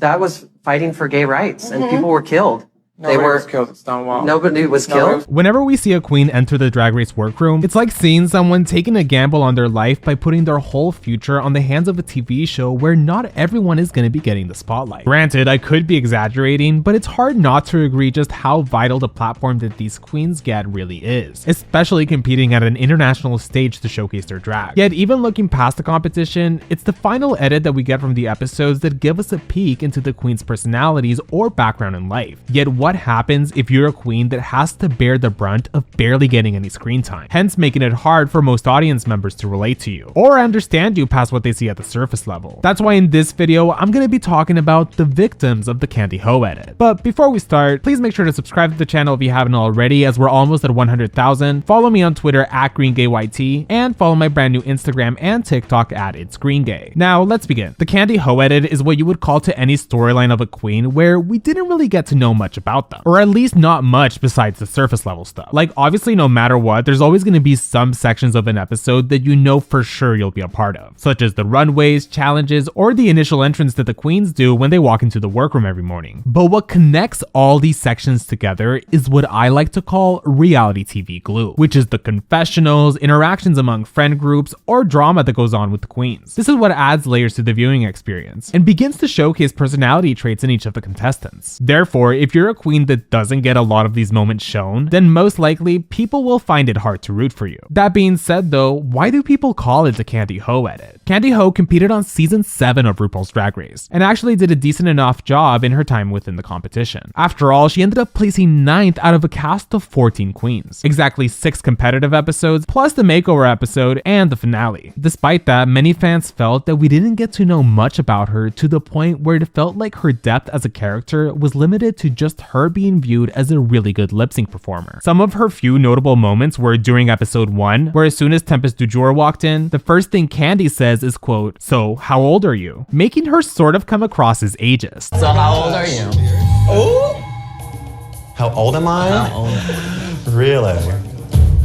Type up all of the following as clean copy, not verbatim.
that was fighting for gay rights, and people were killed. Nobody was killed at Stonewall. Nobody was killed. Whenever we see a queen enter the Drag Race workroom, it's like seeing someone taking a gamble on their life by putting their whole future on the hands of a TV show where not everyone is going to be getting the spotlight. Granted, I could be exaggerating, but it's hard not to agree just how vital the platform that these queens get really is, especially competing at an international stage to showcase their drag. Yet even looking past the competition, it's the final edit that we get from the episodes that give us a peek into the queen's personalities or background in life. Yet what happens if you're a queen that has to bear the brunt of barely getting any screen time, hence making it hard for most audience members to relate to you or understand you past what they see at the surface level. That's why in this video I'm going to be talking about the victims of the Kandy Ho edit. But before we start, please make sure to subscribe to the channel if you haven't already, as we're almost at 100,000. Follow me on Twitter at GreenGayYT, and follow my brand new Instagram and TikTok at It's Green Gay. Now let's begin. The Kandy Ho edit is what you would call to any storyline of a queen where we didn't really get to know much about them, or at least not much besides the surface level stuff. Like obviously no matter what, there's always going to be some sections of an episode that you know for sure you'll be a part of, such as the runways, challenges, or the initial entrance that the queens do when they walk into the workroom every morning. But what connects all these sections together is what I like to call reality TV glue, which is the confessionals, interactions among friend groups, or drama that goes on with the queens. This is what adds layers to the viewing experience and begins to showcase personality traits in each of the contestants. Therefore, if you're a queen that doesn't get a lot of these moments shown, then most likely people will find it hard to root for you. That being said though, why do people call it the Kandy Ho edit? Kandy Ho competed on season 7 of RuPaul's Drag Race and actually did a decent enough job in her time within the competition. After all, she ended up placing 9th out of a cast of 14 queens. Exactly 6 competitive episodes, plus the makeover episode and the finale. Despite that, many fans felt that we didn't get to know much about her, to the point where it felt like her depth as a character was limited to just her being viewed as a really good lip sync performer. Some of her few notable moments were during episode 1, where as soon as Tempest DuJour walked in, the first thing Kandy says is, quote, "So how old are you?" Making her sort of come across as ageist. So how old are you? Oh! How old am I? How old? Really?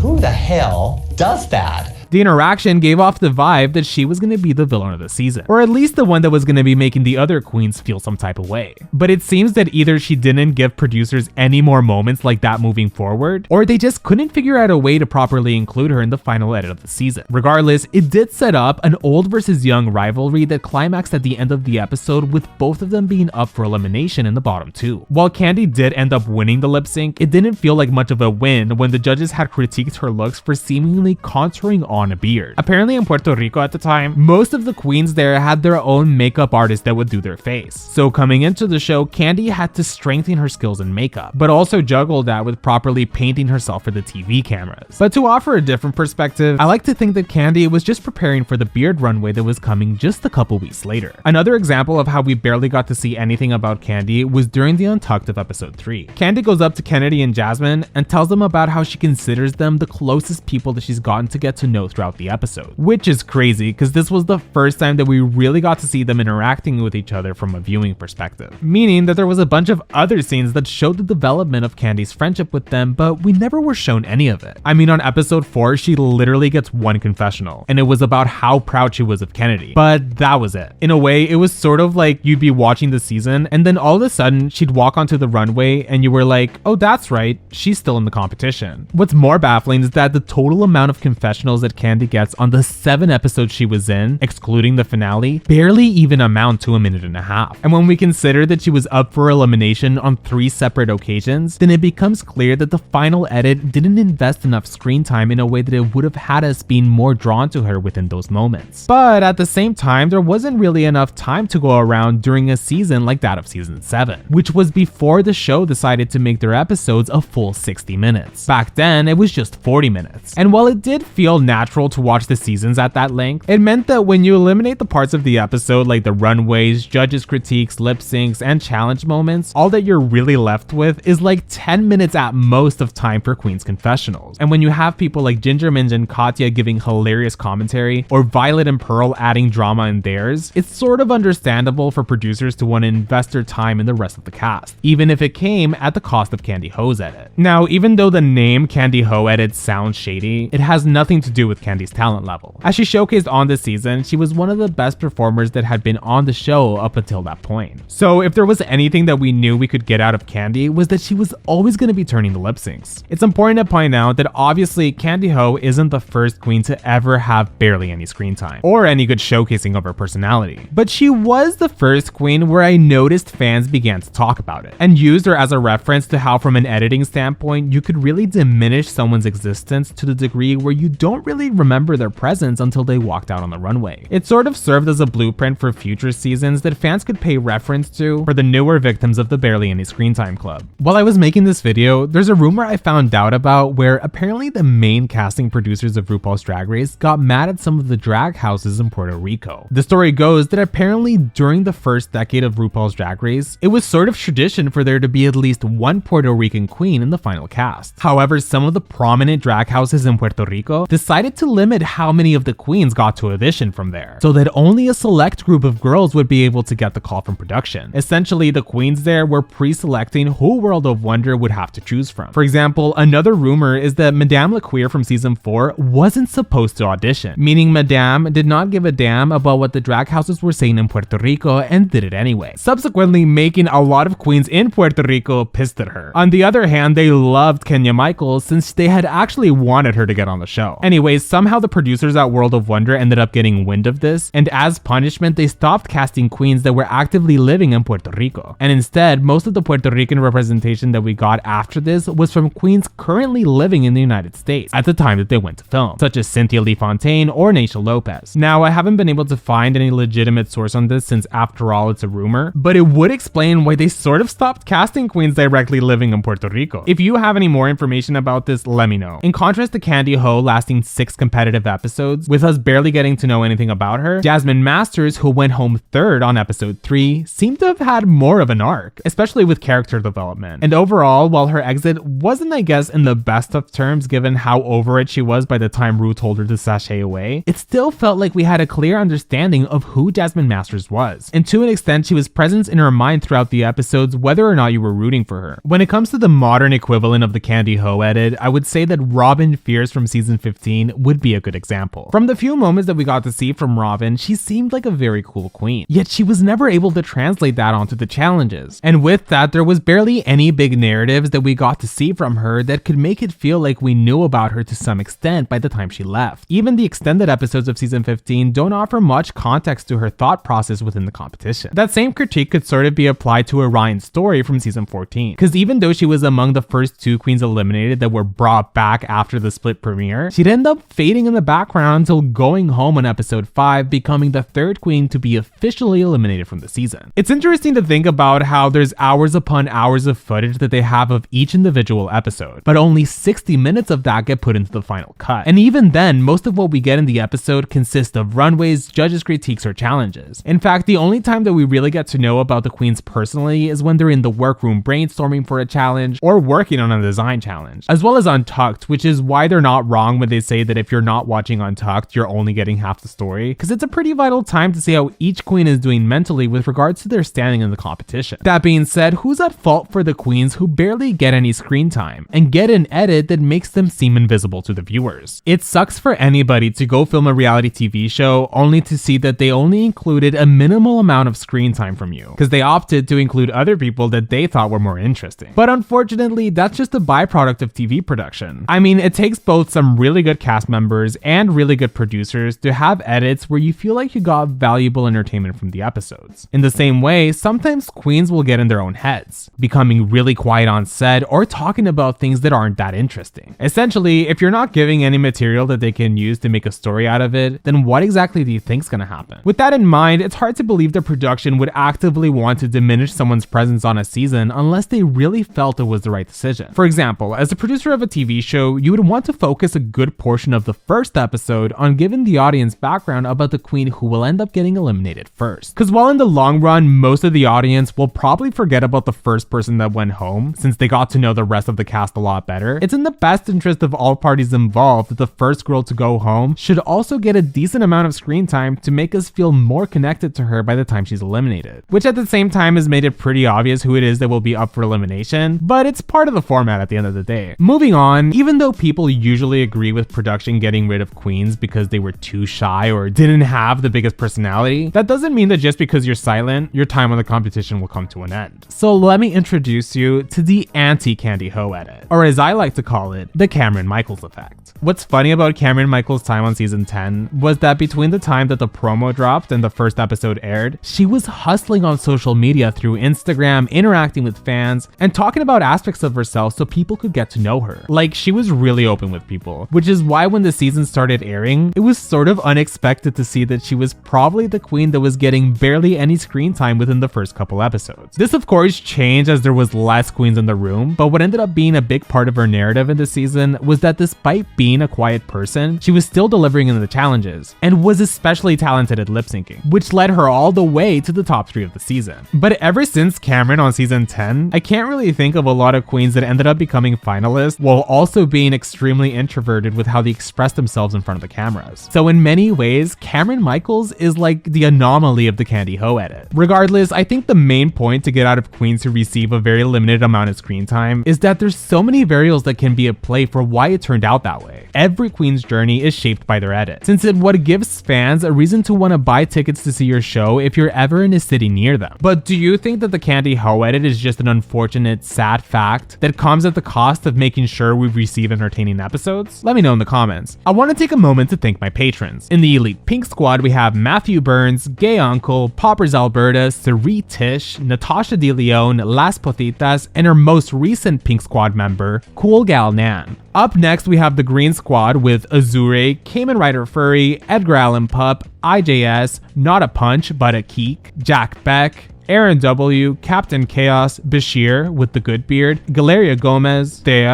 Who the hell does that? The interaction gave off the vibe that she was going to be the villain of the season, or at least the one that was going to be making the other queens feel some type of way. But it seems that either she didn't give producers any more moments like that moving forward, or they just couldn't figure out a way to properly include her in the final edit of the season. Regardless, it did set up an old versus young rivalry that climaxed at the end of the episode, with both of them being up for elimination in the bottom 2. While Kandy did end up winning the lip sync, it didn't feel like much of a win when the judges had critiqued her looks for seemingly contouring on a beard. Apparently in Puerto Rico at the time, most of the queens there had their own makeup artist that would do their face. So coming into the show, Kandy had to strengthen her skills in makeup, but also juggle that with properly painting herself for the TV cameras. But to offer a different perspective, I like to think that Kandy was just preparing for the beard runway that was coming just a couple weeks later. Another example of how we barely got to see anything about Kandy was during the Untucked of episode 3. Kandy goes up to Kennedy and Jasmine and tells them about how she considers them the closest people that she's gotten to get to know throughout the episode, which is crazy because this was the first time that we really got to see them interacting with each other from a viewing perspective, meaning that there was a bunch of other scenes that showed the development of Kandy's friendship with them, but we never were shown any of it. I mean, on episode 4, she literally gets one confessional, and it was about how proud she was of Kennedy, but that was it. In a way, it was sort of like you'd be watching the season, and then all of a sudden, she'd walk onto the runway, and you were like, oh, that's right, she's still in the competition. What's more baffling is that the total amount of confessionals that Kandy gets on the 7 episodes she was in, excluding the finale, barely even amount to a minute and a half. And when we consider that she was up for elimination on 3 separate occasions, then it becomes clear that the final edit didn't invest enough screen time in a way that it would have had us being more drawn to her within those moments. But at the same time, there wasn't really enough time to go around during a season like that of season 7, which was before the show decided to make their episodes a full 60 minutes. Back then, it was just 40 minutes. And while it did feel natural to watch the seasons at that length, it meant that when you eliminate the parts of the episode like the runways, judges' critiques, lip syncs, and challenge moments, all that you're really left with is like 10 minutes at most of time for Queen's confessionals. And when you have people like Ginger Minj and Katya giving hilarious commentary, or Violet and Pearl adding drama in theirs, it's sort of understandable for producers to want to invest their time in the rest of the cast, even if it came at the cost of Kandy Ho's edit. Now, even though the name Kandy Ho edit sounds shady, it has nothing to do with with Kandy's talent level. As she showcased on this season, she was one of the best performers that had been on the show up until that point. So if there was anything that we knew we could get out of Kandy, was that she was always going to be turning the lip syncs. It's important to point out that obviously Kandy Ho isn't the first queen to ever have barely any screen time, or any good showcasing of her personality. But she was the first queen where I noticed fans began to talk about it, and used her as a reference to how from an editing standpoint, you could really diminish someone's existence to the degree where you don't really remember their presence until they walked out on the runway. It sort of served as a blueprint for future seasons that fans could pay reference to for the newer victims of the Barely Any Screen Time Club. While I was making this video, there's a rumor I found out about where apparently the main casting producers of RuPaul's Drag Race got mad at some of the drag houses in Puerto Rico. The story goes that apparently during the first decade of RuPaul's Drag Race, it was sort of tradition for there to be at least one Puerto Rican queen in the final cast. However, some of the prominent drag houses in Puerto Rico decided to limit how many of the queens got to audition from there, so that only a select group of girls would be able to get the call from production. Essentially, the queens there were pre-selecting who World of Wonder would have to choose from. For example, another rumor is that Madame LaQueer from season 4 wasn't supposed to audition, meaning Madame did not give a damn about what the drag houses were saying in Puerto Rico and did it anyway, subsequently making a lot of queens in Puerto Rico pissed at her. On the other hand, they loved Kenya Michaels since they had actually wanted her to get on the show. Anyways, somehow the producers at World of Wonder ended up getting wind of this, and as punishment, they stopped casting queens that were actively living in Puerto Rico. And instead, most of the Puerto Rican representation that we got after this was from queens currently living in the United States at the time that they went to film, such as Cynthia Lee Fontaine or Naysha Lopez. Now, I haven't been able to find any legitimate source on this since after all it's a rumor, but it would explain why they sort of stopped casting queens directly living in Puerto Rico. If you have any more information about this, let me know. In contrast to Kandy Ho lasting 6 competitive episodes, with us barely getting to know anything about her, Jasmine Masters, who went home 3rd on episode 3, seemed to have had more of an arc, especially with character development. And overall, while her exit wasn't, I guess, in the best of terms given how over it she was by the time Ru told her to sashay away, it still felt like we had a clear understanding of who Jasmine Masters was. And to an extent, she was present in her mind throughout the episodes whether or not you were rooting for her. When it comes to the modern equivalent of the Kandy Ho edit, I would say that Robin Fierce from season 15 would be a good example. From the few moments that we got to see from Robin, she seemed like a very cool queen, yet she was never able to translate that onto the challenges. And with that, there was barely any big narratives that we got to see from her that could make it feel like we knew about her to some extent by the time she left. Even the extended episodes of season 15 don't offer much context to her thought process within the competition. That same critique could sort of be applied to Orion's story from season 14, because even though she was among the first 2 queens eliminated that were brought back after the split premiere, she'd end up fading in the background until going home on episode 5, becoming the 3rd queen to be officially eliminated from the season. It's interesting to think about how there's hours upon hours of footage that they have of each individual episode, but only 60 minutes of that get put into the final cut. And even then, most of what we get in the episode consists of runways, judges' critiques, or challenges. In fact, the only time that we really get to know about the queens personally is when they're in the workroom brainstorming for a challenge or working on a design challenge, as well as Untucked, which is why they're not wrong when they say that if you're not watching Untucked, you're only getting half the story, because it's a pretty vital time to see how each queen is doing mentally with regards to their standing in the competition. That being said, who's at fault for the queens who barely get any screen time and get an edit that makes them seem invisible to the viewers? It sucks for anybody to go film a reality TV show only to see that they only included a minimal amount of screen time from you, because they opted to include other people that they thought were more interesting. But unfortunately, that's just a byproduct of TV production. I mean, it takes both some really good cast members and really good producers to have edits where you feel like you got valuable entertainment from the episodes. In the same way, sometimes queens will get in their own heads, becoming really quiet on set or talking about things that aren't that interesting. Essentially, if you're not giving any material that they can use to make a story out of it, then what exactly do you think's gonna happen? With that in mind, it's hard to believe the production would actively want to diminish someone's presence on a season unless they really felt it was the right decision. For example, as a producer of a TV show, you would want to focus a good portion of the first episode on giving the audience background about the queen who will end up getting eliminated first. Because while in the long run, most of the audience will probably forget about the first person that went home, since they got to know the rest of the cast a lot better, it's in the best interest of all parties involved that the first girl to go home should also get a decent amount of screen time to make us feel more connected to her by the time she's eliminated. Which at the same time has made it pretty obvious who it is that will be up for elimination, but it's part of the format at the end of the day. Moving on, even though people usually agree with production production getting rid of queens because they were too shy or didn't have the biggest personality, that doesn't mean that just because you're silent, your time on the competition will come to an end. So let me introduce you to the anti-Kandy Ho edit, or as I like to call it, the Cameron Michaels effect. What's funny about Cameron Michaels' time on season 10 was that between the time that the promo dropped and the first episode aired, she was hustling on social media through Instagram, interacting with fans, and talking about aspects of herself so people could get to know her. Like, she was really open with people, which is why when the season started airing, it was sort of unexpected to see that she was probably the queen that was getting barely any screen time within the first couple episodes. This of course changed as there was less queens in the room, but what ended up being a big part of her narrative in the season was that despite being a quiet person, she was still delivering in the challenges, and was especially talented at lip syncing, which led her all the way to the top 3 of the season. But ever since Cameron on season 10, I can't really think of a lot of queens that ended up becoming finalists while also being extremely introverted with how they express themselves in front of the cameras. So in many ways, Cameron Michaels is like the anomaly of the Kandy Ho edit. Regardless, I think the main point to get out of queens who receive a very limited amount of screen time is that there's so many variables that can be at play for why it turned out that way. Every queen's journey is shaped by their edit, since it's what gives fans a reason to want to buy tickets to see your show if you're ever in a city near them. But do you think that the Kandy Ho edit is just an unfortunate, sad fact that comes at the cost of making sure we receive entertaining episodes? Let me know in the comments. I want to take a moment to thank my patrons. In the Elite Pink Squad, we have Matthew Burns, Gay Uncle, Poppers Alberta, Sari Tish, Natasha De Leon, Las Potitas, and our most recent Pink Squad member, Cool Gal Nan. Up next, we have the Green Squad with Azure, Cayman Rider Furry, Edgar Allan Pup, IJS, Not a Punch But a Keek, Jack Beck, Aaron W, Captain Chaos, Bashir with the good beard, Galeria Gomez, Dea,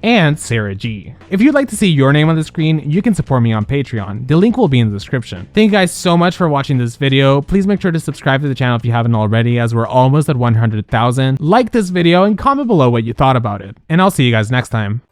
and Sarah G. If you'd like to see your name on the screen, you can support me on Patreon. The link will be in the description. Thank you guys so much for watching this video. Please make sure to subscribe to the channel if you haven't already, as we're almost at 100,000. Like this video and comment below what you thought about it. And I'll see you guys next time.